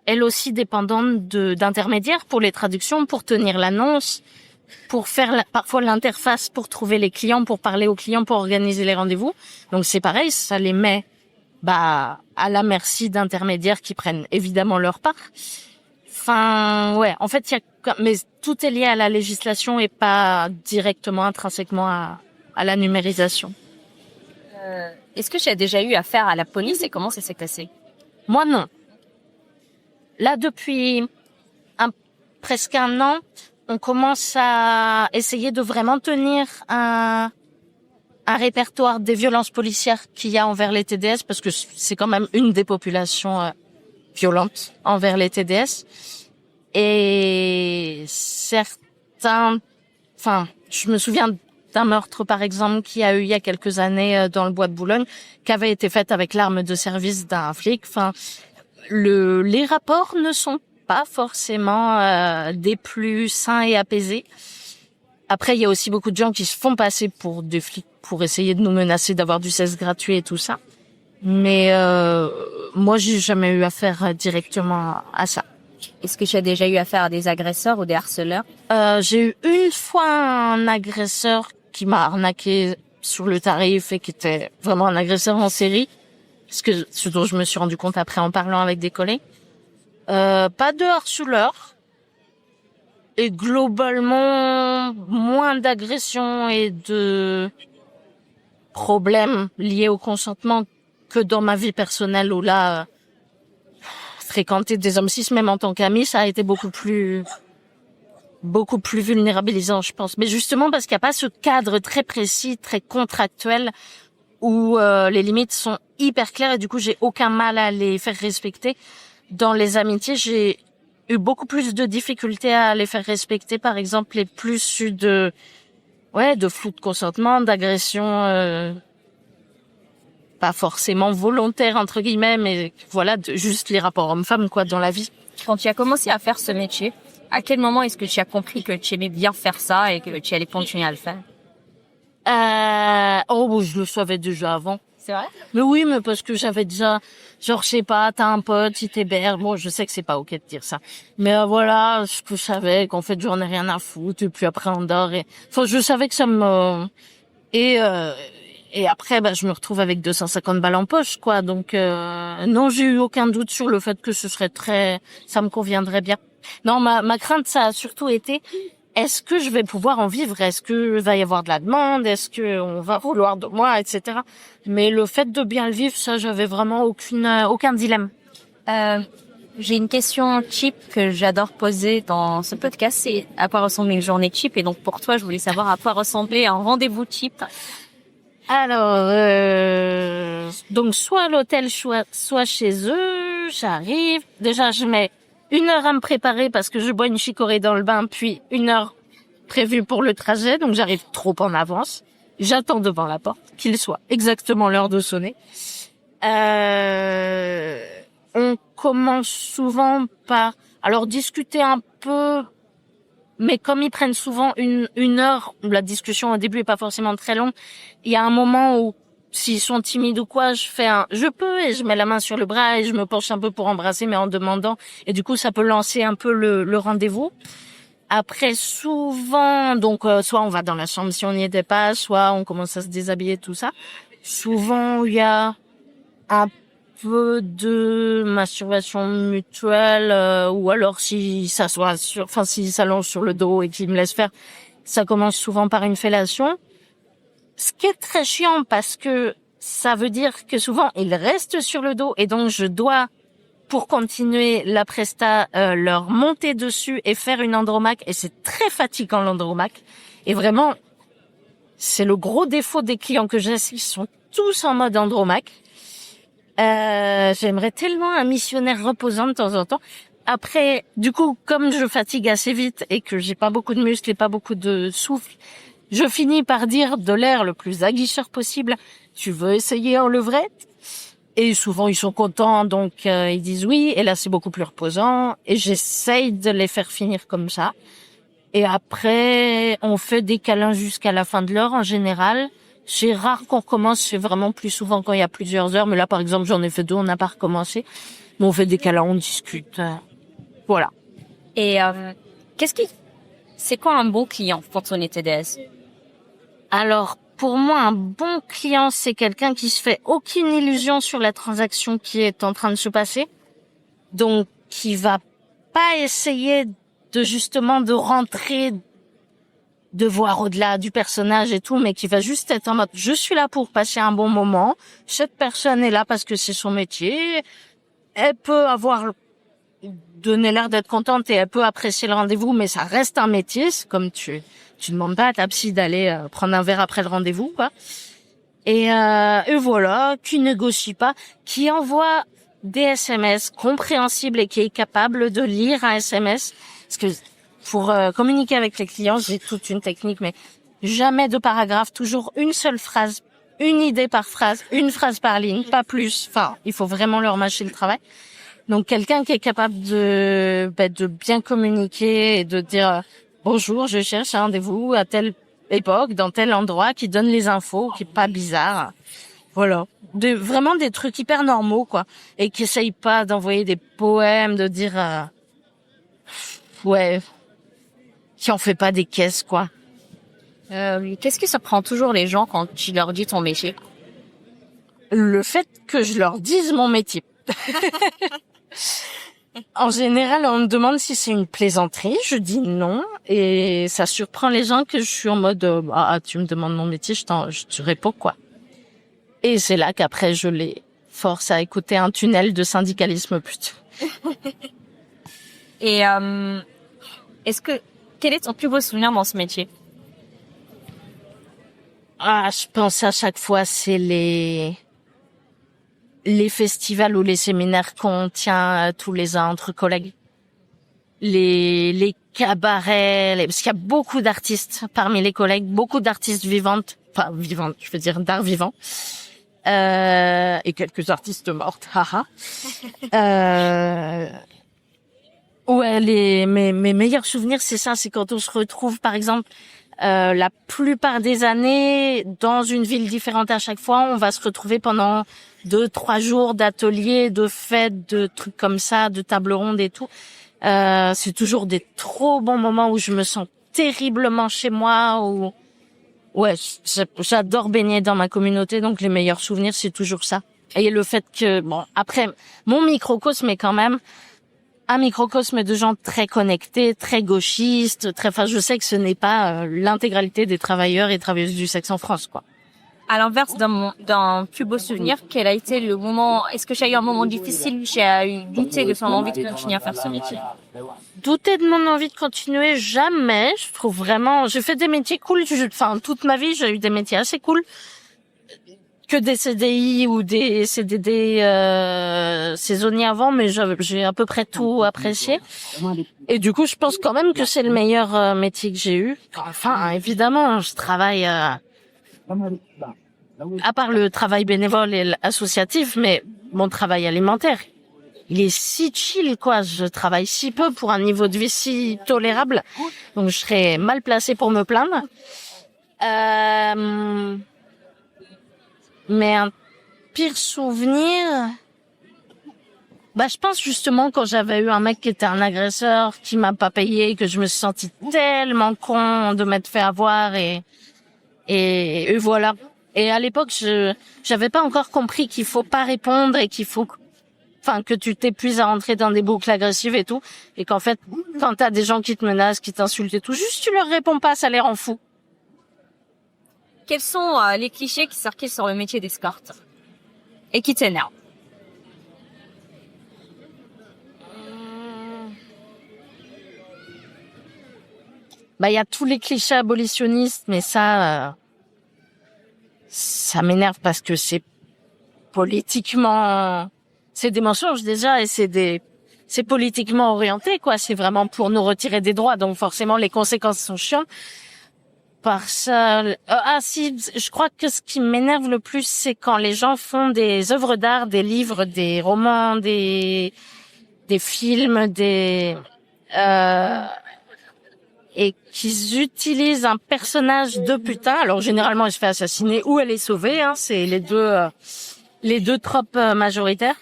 elles aussi dépendantes d'intermédiaires pour les traductions, pour tenir l'annonce, pour faire parfois l'interface pour trouver les clients, pour parler aux clients, pour organiser les rendez-vous. Donc c'est pareil, ça les met à la merci d'intermédiaires qui prennent évidemment leur part. Enfin, ouais, en fait, mais tout est lié à la législation et pas directement, intrinsèquement à la numérisation. Est-ce que tu as déjà eu affaire à la police et comment ça s'est passé? Moi, non. Là, depuis presque un an, on commence à essayer de vraiment tenir un répertoire des violences policières qu'il y a envers les TDS, parce que c'est quand même une des populations violentes envers les TDS. Et certains, je me souviens d'un meurtre, par exemple, qui a eu il y a quelques années dans le bois de Boulogne, qui avait été fait avec l'arme de service d'un flic. Les rapports ne sont pas forcément des plus sains et apaisés. Après, il y a aussi beaucoup de gens qui se font passer pour des flics pour essayer de nous menacer d'avoir du sexe gratuit et tout ça. Mais moi, j'ai jamais eu affaire directement à ça. Est-ce que tu as déjà eu affaire à des agresseurs ou des harceleurs? J'ai eu une fois un agresseur qui m'a arnaqué sur le tarif et qui était vraiment un agresseur en série. Ce dont je me suis rendu compte après en parlant avec des collègues. Pas de harceleurs. Et globalement, moins d'agressions et de problèmes liés au consentement que dans ma vie personnelle où là, fréquenter des hommes cis, même en tant qu'ami, ça a été beaucoup plus vulnérabilisant, je pense. Mais justement parce qu'il n'y a pas ce cadre très précis, très contractuel où les limites sont hyper claires et du coup, j'ai aucun mal à les faire respecter. Dans les amitiés, j'ai eu beaucoup plus de difficultés à les faire respecter, par exemple, et plus eu de flou de consentement, d'agression, pas forcément volontaire, entre guillemets, mais voilà, juste les rapports hommes-femmes, quoi, dans la vie. Quand tu as commencé à faire ce métier, à quel moment est-ce que tu as compris que tu aimais bien faire ça et que tu allais continuer à le faire? Je le savais déjà avant. C'est vrai? Mais oui, mais parce que j'avais déjà, genre, je sais pas, t'as un pote, il t'héberge. Bon, je sais que c'est pas ok de dire ça. Mais voilà, ce que je savais, qu'en fait, j'en ai rien à foutre, et puis après, on dort et... je savais que ça me... Et après, je me retrouve avec 250 balles en poche, quoi. Donc, non, j'ai eu aucun doute sur le fait que ça me conviendrait bien. Non, ma crainte, ça a surtout été, est-ce que je vais pouvoir en vivre? Est-ce que va y avoir de la demande? Est-ce que on va vouloir de moi, etc. Mais le fait de bien le vivre, ça, j'avais vraiment aucun dilemme. J'ai une question cheap que j'adore poser dans ce podcast, c'est à quoi ressemble une journée cheap. Et donc pour toi, je voulais savoir à quoi ressemblait un rendez-vous cheap. Alors, donc soit à l'hôtel, soit chez eux, j'arrive. Déjà, je mets 1 heure à me préparer parce que je bois une chicorée dans le bain, puis 1 heure prévue pour le trajet, donc j'arrive trop en avance. J'attends devant la porte qu'il soit exactement l'heure de sonner. On commence souvent par discuter un peu, mais comme ils prennent souvent une heure, la discussion au début est pas forcément très longue. Il y a un moment où s'ils sont timides ou quoi, je peux et je mets la main sur le bras et je me penche un peu pour embrasser, mais en demandant, et du coup ça peut lancer un peu le rendez-vous. Après souvent, donc soit on va dans la chambre si on n'y était pas, soit on commence à se déshabiller, tout ça. Souvent il y a un peu de masturbation mutuelle, ou alors s'il s'allonge sur le dos et qu'il me laisse faire, ça commence souvent par une fellation. Ce qui est très chiant parce que ça veut dire que souvent il reste sur le dos et donc je dois, pour continuer la presta, leur monter dessus et faire une andromaque, et c'est très fatigant l'andromaque. Et vraiment, c'est le gros défaut des clients que j'ai, ils sont tous en mode andromaque. J'aimerais tellement un missionnaire reposant de temps en temps. Après, du coup, comme je fatigue assez vite et que j'ai pas beaucoup de muscles et pas beaucoup de souffle, je finis par dire de l'air le plus aguicheur possible. Tu veux essayer en levrette? Et souvent, ils sont contents, donc ils disent oui. Et là, c'est beaucoup plus reposant. Et j'essaye de les faire finir comme ça. Et après, on fait des câlins jusqu'à la fin de l'heure en général. C'est rare qu'on recommence, c'est vraiment plus souvent quand il y a plusieurs heures. Mais là, par exemple, j'en ai fait 2, on n'a pas recommencé. Mais on fait des câlins, on discute. Voilà. Et c'est quoi un bon client quand on est TDS? Alors, pour moi, un bon client, c'est quelqu'un qui se fait aucune illusion sur la transaction qui est en train de se passer. Donc, qui va pas essayer de rentrer, de voir au-delà du personnage et tout, mais qui va juste être en mode, je suis là pour passer un bon moment. Cette personne est là parce que c'est son métier. Elle peut donner l'air d'être contente et elle peut apprécier le rendez-vous, mais ça reste un métier. C'est comme tu demandes pas à ta psy d'aller prendre un verre après le rendez-vous, quoi. Et voilà, qui négocie pas, qui envoie des SMS compréhensibles et qui est capable de lire un SMS. Parce que pour communiquer avec les clients, j'ai toute une technique, mais jamais de paragraphe, toujours une seule phrase, une idée par phrase, une phrase par ligne, pas plus. Enfin, il faut vraiment leur mâcher le travail. Donc quelqu'un qui est capable de bien communiquer et de dire bonjour, je cherche un rendez-vous à telle époque, dans tel endroit, qui donne les infos, qui est pas bizarre. Voilà. Vraiment des trucs hyper normaux, quoi. Et qui essayent pas d'envoyer des poèmes, de dire qui en fait pas des caisses, quoi. Qu'est-ce que ça prend toujours les gens quand tu leur dis ton métier? Le fait que je leur dise mon métier. En général, on me demande si c'est une plaisanterie. Je dis non. Et ça surprend les gens que je suis en mode tu me demandes mon métier, je te réponds quoi. Et c'est là qu'après, je les force à écouter un tunnel de syndicalisme plutôt. Et quel est ton plus beau souvenir dans ce métier? Je pense à chaque fois, c'est les festivals ou les séminaires qu'on tient tous les ans entre collègues. Les cabarets, parce qu'il y a beaucoup d'artistes parmi les collègues, beaucoup d'artistes vivantes, je veux dire d'art vivant, et quelques artistes mortes, haha. Ouais, mes meilleurs souvenirs, c'est ça, c'est quand on se retrouve, par exemple, la plupart des années, dans une ville différente à chaque fois, on va se retrouver pendant 2-3 jours d'ateliers, de fêtes, de trucs comme ça, de tables rondes et tout. C'est toujours des trop bons moments où je me sens terriblement chez moi, j'adore baigner dans ma communauté, donc les meilleurs souvenirs, c'est toujours ça. Et le fait que, après, mon microcosme est quand même un microcosme de gens très connectés, très gauchistes, enfin, je sais que ce n'est pas l'intégralité des travailleurs et travailleuses du sexe en France, quoi. À l'inverse d'un plus beau souvenir, quel a été le moment, est-ce que j'ai eu un moment difficile, j'ai eu douté de son envie de continuer à faire ce métier? Douter de mon envie de continuer, jamais. Je trouve vraiment, j'ai fait des métiers cool, enfin, toute ma vie, j'ai eu des métiers assez cool. Que des CDI ou des CDD saisonniers avant, mais j'ai à peu près tout apprécié. Et du coup, je pense quand même que c'est le meilleur métier que j'ai eu. Enfin, évidemment, je travaille à part le travail bénévole et associatif, mais mon travail alimentaire, il est si chill, quoi. Je travaille si peu pour un niveau de vie si tolérable, donc je serais mal placée pour me plaindre. Mais un pire souvenir, je pense justement quand j'avais eu un mec qui était un agresseur, qui m'a pas payé, que je me suis sentie tellement con de m'être fait avoir et voilà. Et à l'époque, j'avais pas encore compris qu'il faut pas répondre et que tu t'épuises à rentrer dans des boucles agressives et tout. Et qu'en fait, quand t'as des gens qui te menacent, qui t'insultent et tout, juste tu leur réponds pas, ça les rend fous. Quels sont les clichés qui circulent sur le métier d'escorte et qui t'énervent? Il y a tous les clichés abolitionnistes, mais ça m'énerve parce que c'est politiquement, c'est des mensonges déjà et c'est politiquement orienté, quoi. C'est vraiment pour nous retirer des droits, donc forcément les conséquences sont chiantes. Par ça, je crois que ce qui m'énerve le plus, c'est quand les gens font des œuvres d'art, des livres, des romans, des films, et qu'ils utilisent un personnage de putain. Alors généralement, elle se fait assassiner ou elle est sauvée, hein, c'est les deux tropes majoritaires,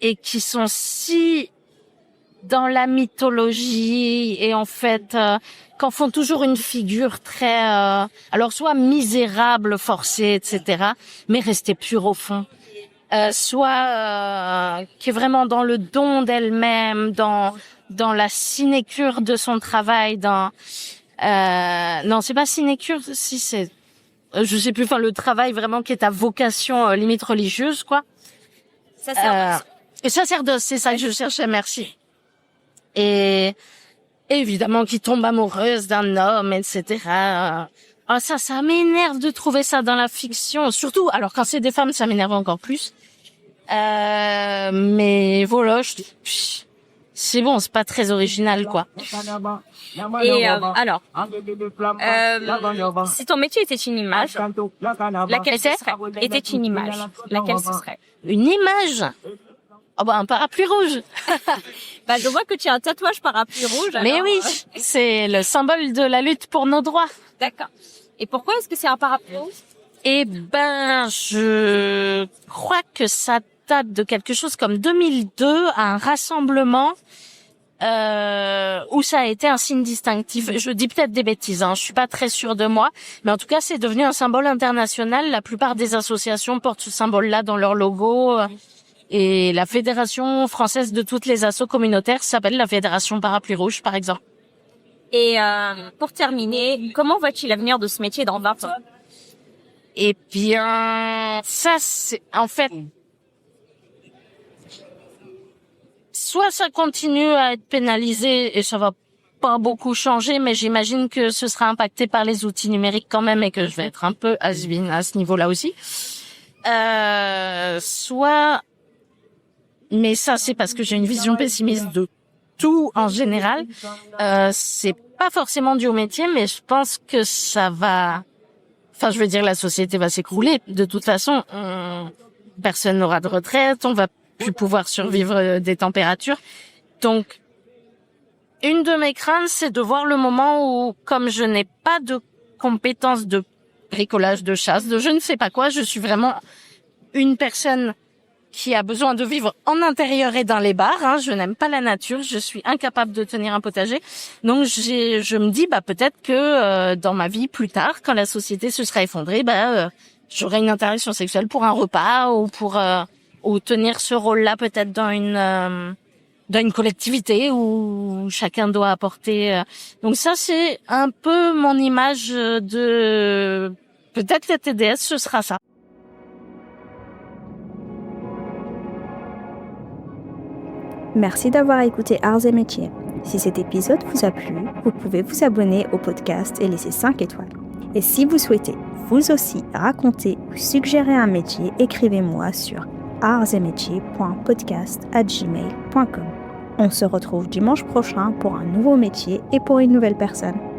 et qui sont si dans la mythologie et en fait qu'en font toujours une figure très alors soit misérable, forcée, etc., mais restée pure au fond, soit qui est vraiment dans le don d'elle-même, dans la sinécure de son travail, non, c'est pas sinécure, si c'est je sais plus, le travail vraiment qui est à vocation limite religieuse, quoi. Sacerdoce, c'est ça que je cherchais, merci. Et évidemment qui tombe amoureuse d'un homme, etc. Ça m'énerve de trouver ça dans la fiction, surtout, alors quand c'est des femmes, ça m'énerve encore plus. Mais voilà, c'est bon, c'est pas très original, quoi. Et alors, si ton métier était une image, laquelle ce serait? Était une image, laquelle ce serait? Une image? Un parapluie rouge. Je vois que tu as un tatouage parapluie rouge. Mais oui, c'est le symbole de la lutte pour nos droits. D'accord. Et pourquoi est-ce que c'est un parapluie rouge? Je crois que ça date de quelque chose comme 2002, à un rassemblement où ça a été un signe distinctif. Je dis peut-être des bêtises, hein, je suis pas très sûre de moi, mais en tout cas c'est devenu un symbole international. La plupart des associations portent ce symbole-là dans leur logo. Et la Fédération française de toutes les assos communautaires s'appelle la Fédération Parapluie Rouge, par exemple. Et pour terminer, comment vois-tu l'avenir de ce métier dans 20 ans? Ça, c'est en fait... Soit ça continue à être pénalisé et ça va pas beaucoup changer, mais j'imagine que ce sera impacté par les outils numériques quand même et que je vais être un peu has-been à ce niveau-là aussi. Soit... Mais ça, c'est parce que j'ai une vision pessimiste de tout en général. C'est pas forcément dû au métier, mais je pense que ça va... la société va s'écrouler. De toute façon, personne n'aura de retraite, on va plus pouvoir survivre des températures. Donc, une de mes craintes, c'est de voir le moment où, comme je n'ai pas de compétences de bricolage, de chasse, de je ne sais pas quoi, je suis vraiment une personne qui a besoin de vivre en intérieur et dans les bars, hein. Je n'aime pas la nature, je suis incapable de tenir un potager. Donc je me dis peut-être que dans ma vie plus tard, quand la société se sera effondrée, j'aurai une interaction sexuelle pour un repas ou pour ou tenir ce rôle-là peut-être dans dans une collectivité où chacun doit apporter. Donc ça, c'est un peu mon image de peut-être la TDS, ce sera ça. Merci d'avoir écouté Arts et Métiers. Si cet épisode vous a plu, vous pouvez vous abonner au podcast et laisser 5 étoiles. Et si vous souhaitez vous aussi raconter ou suggérer un métier, écrivez-moi sur artsetmétiers.podcast@gmail.com. On se retrouve dimanche prochain pour un nouveau métier et pour une nouvelle personne.